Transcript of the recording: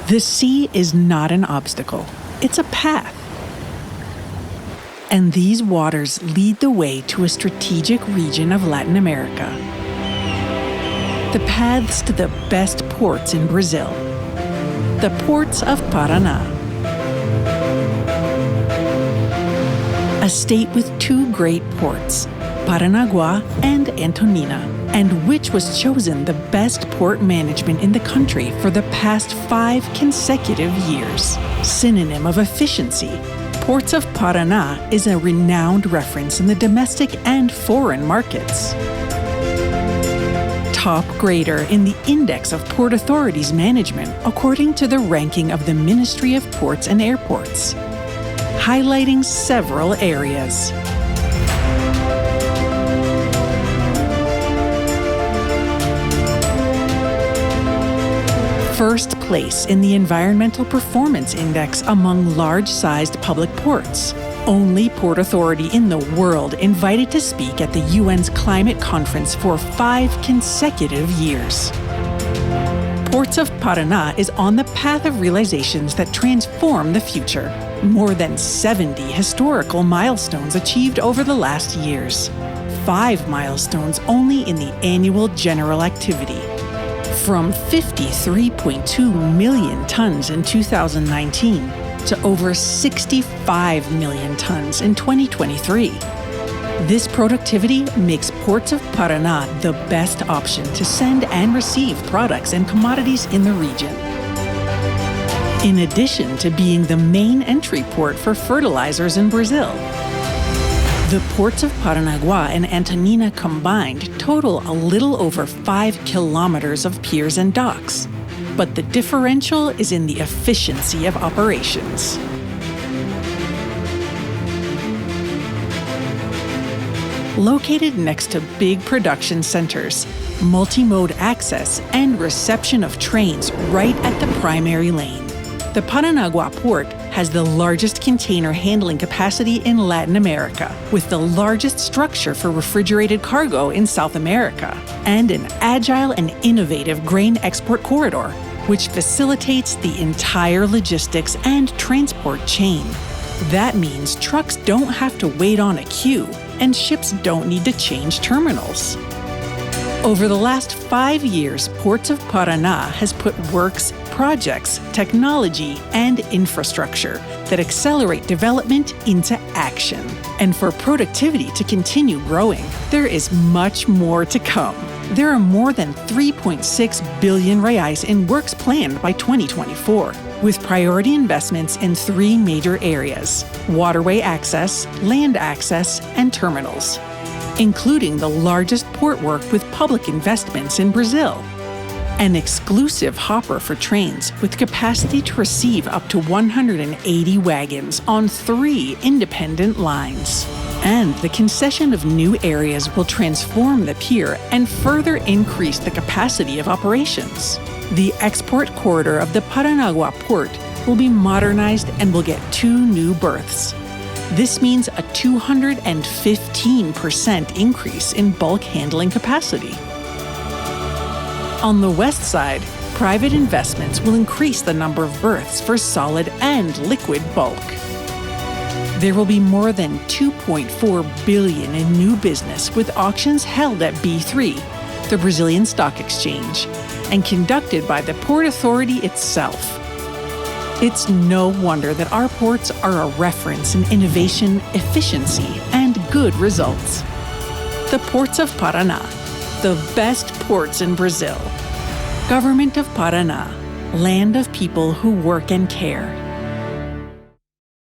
The sea is not an obstacle, it's a path. And these waters lead the way to a strategic region of Latin America. The paths to the best ports in Brazil. The ports of Paraná. A state with two great ports, Paranaguá and Antonina, and which was chosen the best port management in the country for the past 5 consecutive years. Synonym of efficiency, Ports of Paraná is a renowned reference in the domestic and foreign markets. Top grader in the Index of Port Authorities Management according to the ranking of the Ministry of Ports and Airports, highlighting several areas. First place in the Environmental Performance Index among large-sized public ports. Only port authority in the world invited to speak at the UN's climate conference for 5 consecutive years. Ports of Paraná is on the path of realizations that transform the future. More than 70 historical milestones achieved over the last years. 5 milestones only in the annual general activity. From 53.2 million tons in 2019 to over 65 million tons in 2023. This productivity makes Ports of Paraná the best option to send and receive products and commodities in the region. In addition to being the main entry port for fertilizers in Brazil, the ports of Paranaguá and Antonina combined total a little over 5 kilometers of piers and docks. But the differential is in the efficiency of operations. Located next to big production centers, multi-mode access, and reception of trains right at the primary lane, the Paranaguá port has the largest container handling capacity in Latin America, with the largest structure for refrigerated cargo in South America, and an agile and innovative grain export corridor, which facilitates the entire logistics and transport chain. That means trucks don't have to wait on a queue, and ships don't need to change terminals. Over the last 5 years, Ports of Paraná has put works, projects, technology, and infrastructure that accelerate development into action. And for productivity to continue growing, there is much more to come. There are more than 3.6 billion reais in works planned by 2024, with priority investments in 3 major areas: waterway access, land access, and terminals, including the largest port work with public investments in Brazil. An exclusive hopper for trains with capacity to receive up to 180 wagons on 3 independent lines. And the concession of new areas will transform the pier and further increase the capacity of operations. The export corridor of the Paranaguá port will be modernized and will get 2 new berths. This means a 215% increase in bulk handling capacity. On the west side, private investments will increase the number of berths for solid and liquid bulk. There will be more than $2.4 billion in new business with auctions held at B3, the Brazilian Stock Exchange, and conducted by the Port Authority itself. It's no wonder that our ports are a reference in innovation, efficiency, and good results. The Ports of Paraná, the best ports in Brazil. Government of Paraná, land of people who work and care.